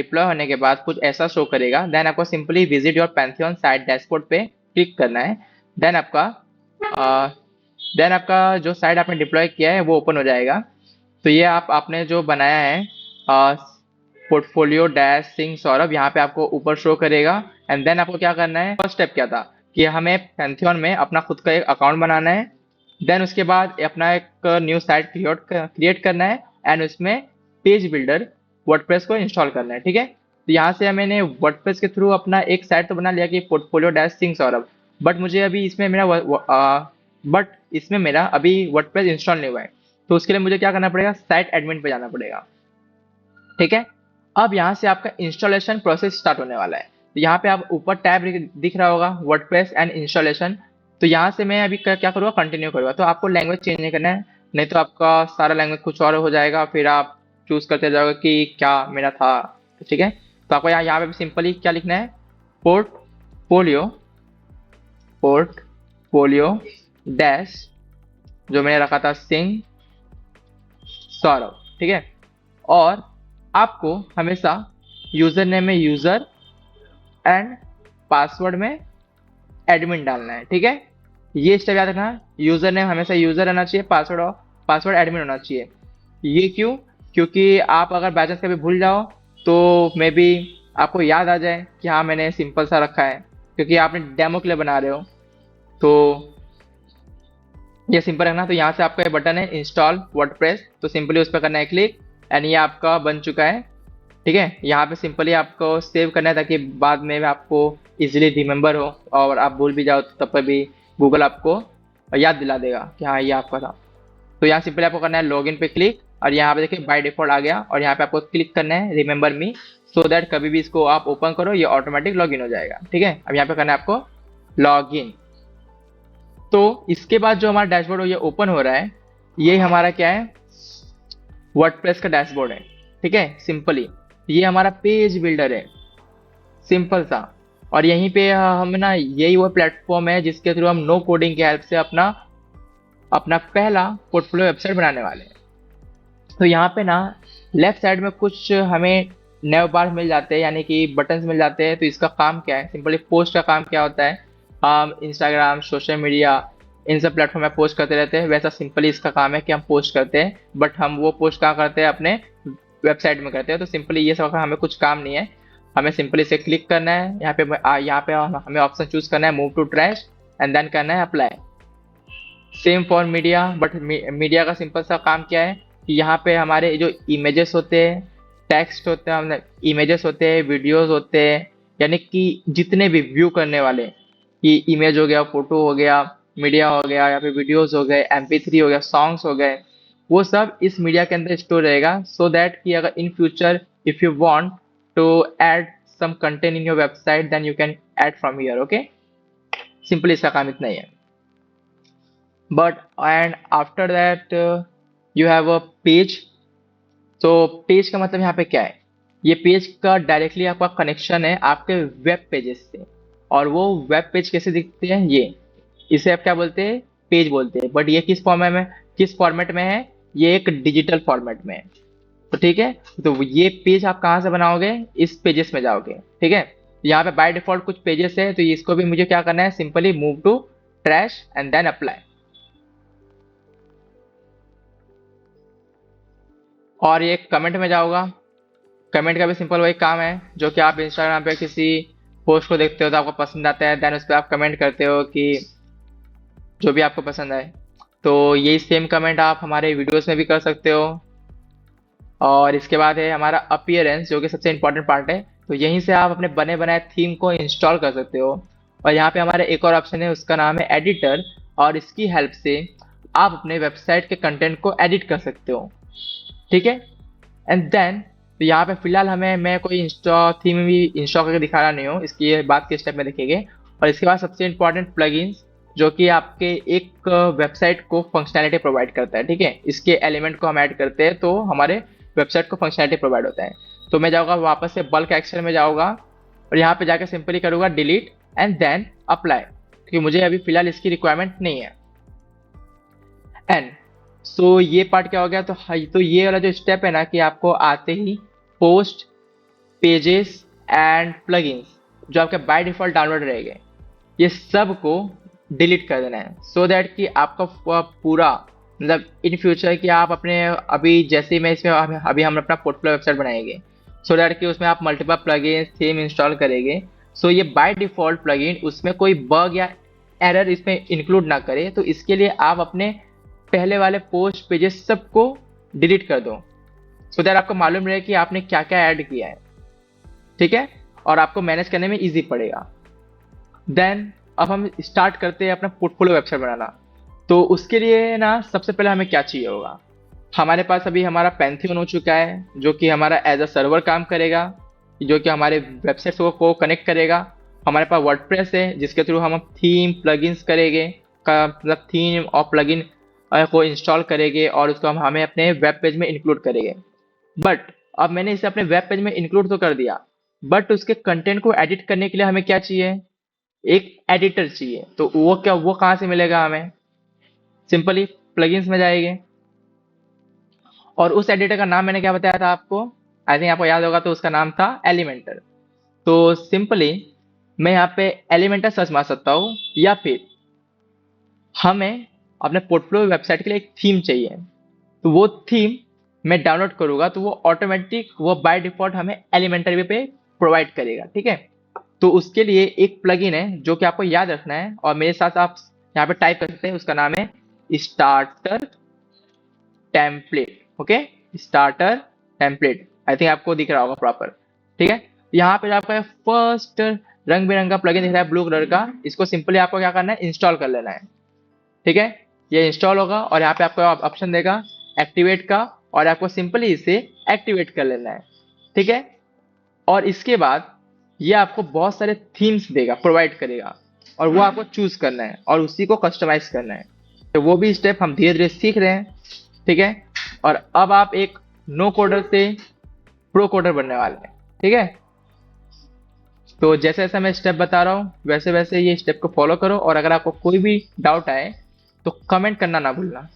Deploy होने के बाद कुछ ऐसा शो करेगा। देन आपको simply visit your Pantheon site dashboard पे क्लिक करना है। देन आपका देन आपका जो साइट आपने डिप्लॉय किया है वो ओपन हो जाएगा। तो ये आपने जो बनाया है पोर्टफोलियो डैश सिंह सौरभ, यहाँ पे आपको ऊपर शो करेगा। एंड देन आपको क्या करना है, फर्स्ट स्टेप क्या था कि हमें पैंथियन में अपना खुद का एक अकाउंट बनाना है। देन उसके बाद अपना एक न्यू साइट क्रिएट करना है एंड उसमें पेज बिल्डर वर्डप्रेस को इंस्टॉल करना है। ठीक है, तो यहाँ से मैंने वर्डप्रेस के थ्रू अपना एक साइट तो बना लिया कि portfolio dash Singh Saurabh, but मुझे अभी इसमें मेरा अभी वर्डप्रेस इंस्टॉल नहीं हुआ है। तो उसके लिए मुझे क्या करना पड़ेगा, साइट एडमिन पे जाना पड़ेगा। ठीक है, अब यहाँ से आपका इंस्टॉलेशन प्रोसेस स्टार्ट होने वाला है। तो यहाँ पे आप ऊपर टैब दिख रहा होगा वर्डप्रेस एंड इंस्टॉलेशन। तो यहाँ से मैं अभी क्या करूँगा, कंटिन्यू करूँगा। तो आपको लैंग्वेज चेंज नहीं करना है, नहीं तो आपका सारा लैंग्वेज कुछ और हो जाएगा, फिर आप चूज करते जाओगे कि क्या मेरा था। ठीक है, तो आपको यहाँ पे सिंपली क्या लिखना है, पोर्टफोलियो पोर्टफोलियो डैश, जो मैंने रखा था सिंह सौरभ। ठीक है, और आपको हमेशा यूजर नेम में यूजर एंड पासवर्ड में एडमिन डालना है। ठीक है, ये स्टेप याद रखना, यूजर नेम हमेशा यूजर रहना चाहिए, पासवर्ड एडमिन होना चाहिए। ये क्यों, क्योंकि आप अगर बाई चांस कभी भूल जाओ तो मे बी आपको याद आ जाए कि हाँ मैंने सिंपल सा रखा है, क्योंकि आपने डेमो के लिए बना रहे हो। तो ये सिंपल रखना। तो यहाँ से आपका ये बटन है इंस्टॉल वर्डप्रेस, तो सिंपली उस पर करना है क्लिक एंड ये आपका बन चुका है। ठीक है, यहाँ पे सिंपली आपको सेव करना है ताकि बाद में आपको इजीली रिमेंबर हो और आप भूल भी जाओ तो तब पर भी गूगल आपको याद दिला देगा कि हाँ ये आपका था। तो यहाँ सिंपली आपको करना है लॉगिन पे क्लिक, और यहाँ पे देखिए बाय डिफॉल्ट आ गया, और यहाँ पे आपको क्लिक करना है रिमेंबर मी, सो दैट कभी भी इसको आप ओपन करो ये ऑटोमेटिक लॉगिन हो जाएगा। ठीक है, अब यहाँ पे करना है आपको लॉगिन। तो इसके बाद जो हमारा डैशबोर्ड ये ओपन हो रहा है, ये हमारा क्या है, वर्डप्रेस का डैशबोर्ड है। ठीक है, सिंपली ये हमारा पेज बिल्डर है, सिंपल सा। और यहीं पे हम ना, यही वो प्लेटफॉर्म है जिसके थ्रू हम नो कोडिंग की हेल्प से अपना अपना पहला पोर्टफोलियो वेबसाइट बनाने वाले हैं। तो यहाँ पे ना लेफ्ट साइड में कुछ हमें नैव बार मिल जाते हैं, यानी कि बटन्स मिल जाते हैं। तो इसका काम क्या है, सिंपली पोस्ट का काम क्या होता है, हम इंस्टाग्राम सोशल मीडिया इन सब प्लेटफॉर्म में पोस्ट करते रहते हैं, वैसा सिंपली इसका काम है कि हम पोस्ट करते हैं, बट हम वो पोस्ट कहाँ करते हैं, अपने वेबसाइट में करते हैं। तो सिंपली ये सब का हमें कुछ काम नहीं है, हमें सिंपली इसे क्लिक करना है। यहाँ पे हमें ऑप्शन चूज करना है move to trash and then करना है apply. Same for media, but media का सिंपल सा काम क्या है कि यहाँ पे हमारे जो इमेजेस होते हैं, टेक्स्ट होते हैं, इमेजेस होते हैं, वीडियोस होते हैं, यानी कि जितने भी व्यू करने वाले कि इमेज हो गया, फोटो हो गया, मीडिया हो गया, या फिर वीडियोस हो गए, MP3 हो गया, सॉन्ग्स हो गए, वो सब इस मीडिया के अंदर स्टोर रहेगा। सो दैट कि अगर in future if you want to add some content in your website then you can add from here. Okay, simply इसका काम इतना ही है। But and after that you have a page. तो पेज का मतलब यहाँ पे क्या है, ये पेज का डायरेक्टली आपका कनेक्शन है आपके वेब पेजेस से। और वो वेब पेज कैसे दिखते हैं, ये इसे आप क्या बोलते हैं, पेज बोलते हैं। बट ये किस फॉर्मेट में है, ये एक डिजिटल फॉर्मेट में है। तो ठीक है, तो ये पेज आप कहाँ से बनाओगे, इस पेजेस में जाओगे। ठीक है, यहाँ पे बाय डिफॉल्ट कुछ पेजेस है, तो इसको भी मुझे क्या करना है, simply move to trash and then apply. और ये कमेंट में जाऊंगा, कमेंट का भी सिंपल वही काम है जो कि आप इंस्टाग्राम पे किसी पोस्ट को देखते हो तो आपको पसंद आता है, देन उस पर आप कमेंट करते हो कि जो भी आपको पसंद आए। तो यही सेम कमेंट आप हमारे वीडियोस में भी कर सकते हो। और इसके बाद है हमारा अपीयरेंस, जो कि सबसे इंपॉर्टेंट पार्ट है। तो यहीं से आप अपने बने बनाए थीम को इंस्टॉल कर सकते हो। और यहाँ पे हमारा एक और ऑप्शन है, उसका नाम है एडिटर, और इसकी हेल्प से आप अपने वेबसाइट के कंटेंट को एडिट कर सकते हो। ठीक है, एंड देन तो यहाँ पे फिलहाल मैं कोई थीम भी इंस्टॉल करके दिखा रहा नहीं हूँ, इसकी बात के स्टेप में देखेंगे। और इसके बाद सबसे इंपॉर्टेंट प्लगइन्स, जो कि आपके एक वेबसाइट को फंक्शनैलिटी प्रोवाइड करता है। ठीक है, इसके एलिमेंट को हम ऐड करते हैं तो हमारे वेबसाइट को फंक्शनैलिटी प्रोवाइड होता है। तो मैं जाऊँगा वापस से बल्क एक्शन में जाऊँगा, और यहाँ पे जाकर सिंपली करूँगा डिलीट एंड देन अप्लाई, क्योंकि मुझे अभी फिलहाल इसकी रिक्वायरमेंट नहीं है। एंड सो ये पार्ट क्या हो गया, तो ये वाला जो स्टेप है ना कि आपको आते ही पोस्ट पेजेस एंड प्लगइन्स जो आपके बाय डिफॉल्ट डाउनलोड रहेंगे, ये सब को डिलीट कर देना है, सो दैट कि आपका पूरा मतलब इन फ्यूचर कि आप अपने अभी जैसे ही मैं इसमें अभी हम अपना पोर्टफोलियो वेबसाइट बनाएंगे, सो दैट कि उसमें आप मल्टीपल प्लगइन्स थीम इंस्टॉल करेंगे, सो ये बाय डिफॉल्ट प्लगइन उसमें कोई बग या एरर इसमें इंक्लूड ना करे। तो इसके लिए आप अपने पहले वाले पोस्ट पेजेस सबको डिलीट कर दो, सो दैट आपको मालूम रहे कि आपने क्या क्या ऐड किया है, ठीक है, और आपको मैनेज करने में इजी पड़ेगा। देन अब हम स्टार्ट करते हैं अपना पोर्टफोलियो वेबसाइट बनाना। तो उसके लिए ना सबसे पहले हमें क्या चाहिए होगा, हमारे पास अभी हमारा पैंथियन हो चुका है जो कि हमारा एज अ सर्वर काम करेगा, जो कि हमारे वेबसाइट को कनेक्ट करेगा। हमारे पास वर्डप्रेस है जिसके थ्रू हम थीम प्लगइन्स करेंगे, का मतलब थीम और प्लगइन को इंस्टॉल करेंगे और उसको हम हमें अपने वेब पेज में इंक्लूड करेंगे। बट अब मैंने इसे अपने वेब पेज में इंक्लूड तो कर दिया, बट उसके कंटेंट को एडिट करने के लिए हमें क्या चाहिए, एक एडिटर चाहिए। तो वो कहाँ से मिलेगा हमें, सिंपली प्लगइन्स में जाएंगे और उस एडिटर का नाम मैंने क्या बताया था आपको, आई थिंक आपको याद होगा, तो उसका नाम था एलिमेंटर। तो सिंपली मैं यहाँ पे एलिमेंटर सर्च मार सकता हूँ, या फिर हमें अपने पोर्टफ्लो वेबसाइट के लिए एक थीम चाहिए, तो वो थीम मैं डाउनलोड करूँगा तो वो ऑटोमेटिक वो बाय डिफॉल्ट हमें एलिमेंटर पे प्रोवाइड करेगा, ठीक है। तो उसके लिए एक प्लगइन है जो कि आपको याद रखना है और मेरे साथ आप यहाँ पे टाइप कर सकते हैं, उसका नाम है starter template. Okay, starter template, I think आपको दिख रहा होगा प्रॉपर, ठीक है। यहाँ पे आपका फर्स्ट रंग बिरंगा प्लगइन दिख रहा है ब्लू कलर का, इसको सिंपली आपको क्या करना है, इंस्टॉल कर लेना है, ठीक है। ये इंस्टॉल होगा और यहाँ पे आपको ऑप्शन देगा एक्टिवेट का, और आपको सिंपली इसे एक्टिवेट कर लेना है, ठीक है। और इसके बाद ये आपको बहुत सारे थीम्स देगा, प्रोवाइड करेगा, और वो आपको चूज करना है और उसी को कस्टमाइज करना है। तो वो भी स्टेप हम धीरे धीरे सीख रहे हैं, ठीक है। और अब आप एक नो कोडर से प्रो कोडर बनने वाले हैं, ठीक है। तो जैसे जैसे मैं स्टेप बता रहा हूँ वैसे वैसे ये स्टेप को फॉलो करो, और अगर आपको कोई भी डाउट आए तो कमेंट करना ना भूलना।